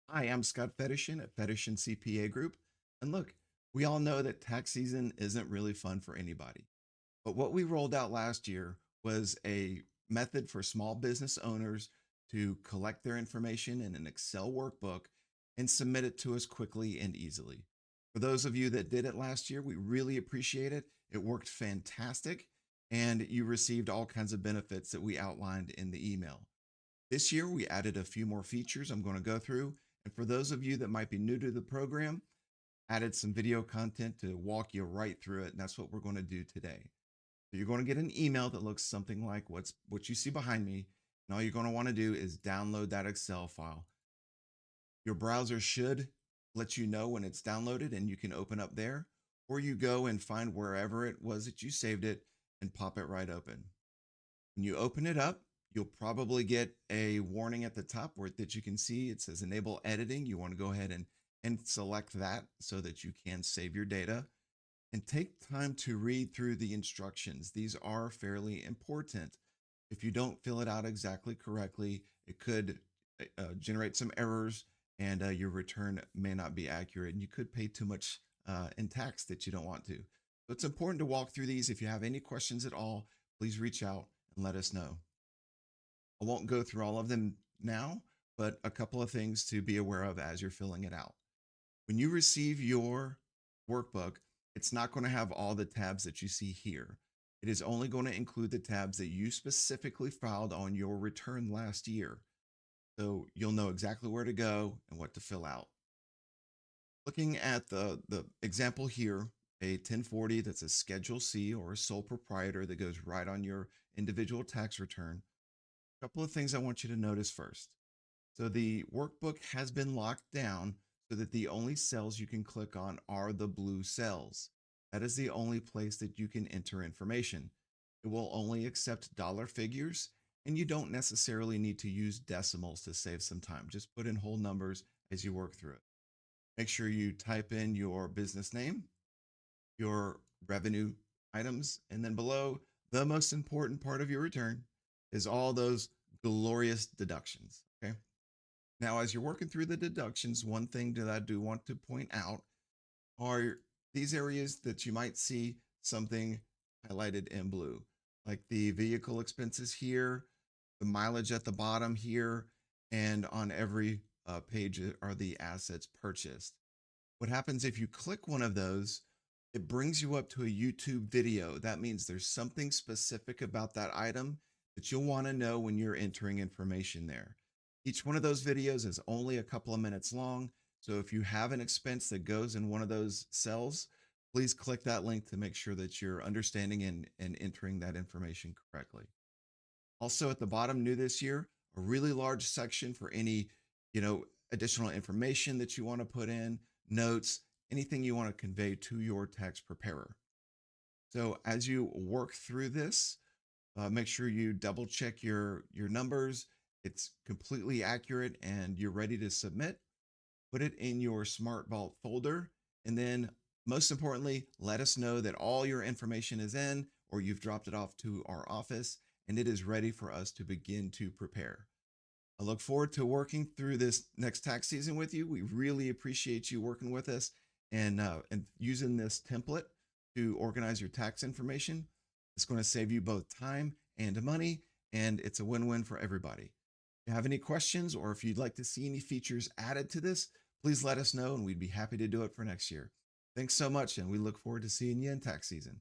Hi, I'm Scott Fedyshyn at Fedyshyn CPA Group. And look, we all know that tax season isn't really fun for anybody. But what we rolled out last year was a method for small business owners to collect their information in an Excel workbook and submit it to us quickly and easily. For those of you that did it last year, we really appreciate it. It worked fantastic, and you received all kinds of benefits that we outlined in the email. This year, we added a few more features I'm going to go through. And for those of you that might be new to the program, added some video content to walk you right through it. And that's what we're going to do today. So you're going to get an email that looks something like what you see behind me. And all you're going to want to do is download that Excel file. Your browser should let you know when it's downloaded and you can open up there, or you go and find wherever it was that you saved it and pop it right open. When you open it up, you'll probably get a warning at the top where that you can see it says enable editing. You want to go ahead and select that so that you can save your data and take time to read through the instructions. These are fairly important. If you don't fill it out exactly correctly, it could generate some errors and your return may not be accurate and you could pay too much in tax that you don't want to. So it's important to walk through these. If you have any questions at all, please reach out and let us know. I won't go through all of them now, but a couple of things to be aware of as you're filling it out. When you receive your workbook, it's not going to have all the tabs that you see here. It is only going to include the tabs that you specifically filed on your return last year. So you'll know exactly where to go and what to fill out. Looking at the example here, a 1040 that's a Schedule C or a sole proprietor that goes right on your individual tax return. A couple of things I want you to notice first. So the workbook has been locked down so that the only cells you can click on are the blue cells. That is the only place that you can enter information. It will only accept dollar figures, and you don't necessarily need to use decimals to save some time. Just put in whole numbers as you work through it. Make sure you type in your business name, your revenue items, and then below, the most important part of your return is all those glorious deductions. Okay. Now, as you're working through the deductions, one thing that I do want to point out are these areas that you might see something highlighted in blue, like the vehicle expenses here, the mileage at the bottom here, and on every page are the assets purchased. What happens if you click one of those, it brings you up to a YouTube video. That means there's something specific about that item that you'll want to know when you're entering information there. Each one of those videos is only a couple of minutes long. So if you have an expense that goes in one of those cells, please click that link to make sure that you're understanding and entering that information correctly. Also at the bottom, new this year, a really large section for any, additional information that you want to put in, notes, anything you want to convey to your tax preparer. So as you work through this, make sure you double check your numbers. It's completely accurate and you're ready to submit. Put it in your Smart Vault folder. And then most importantly, let us know that all your information is in or you've dropped it off to our office and it is ready for us to begin to prepare. I look forward to working through this next tax season with you. We really appreciate you working with us and using this template to organize your tax information. It's going to save you both time and money, and it's a win-win for everybody. If you have any questions or if you'd like to see any features added to this, please let us know and we'd be happy to do it for next year. Thanks so much, and we look forward to seeing you in tax season.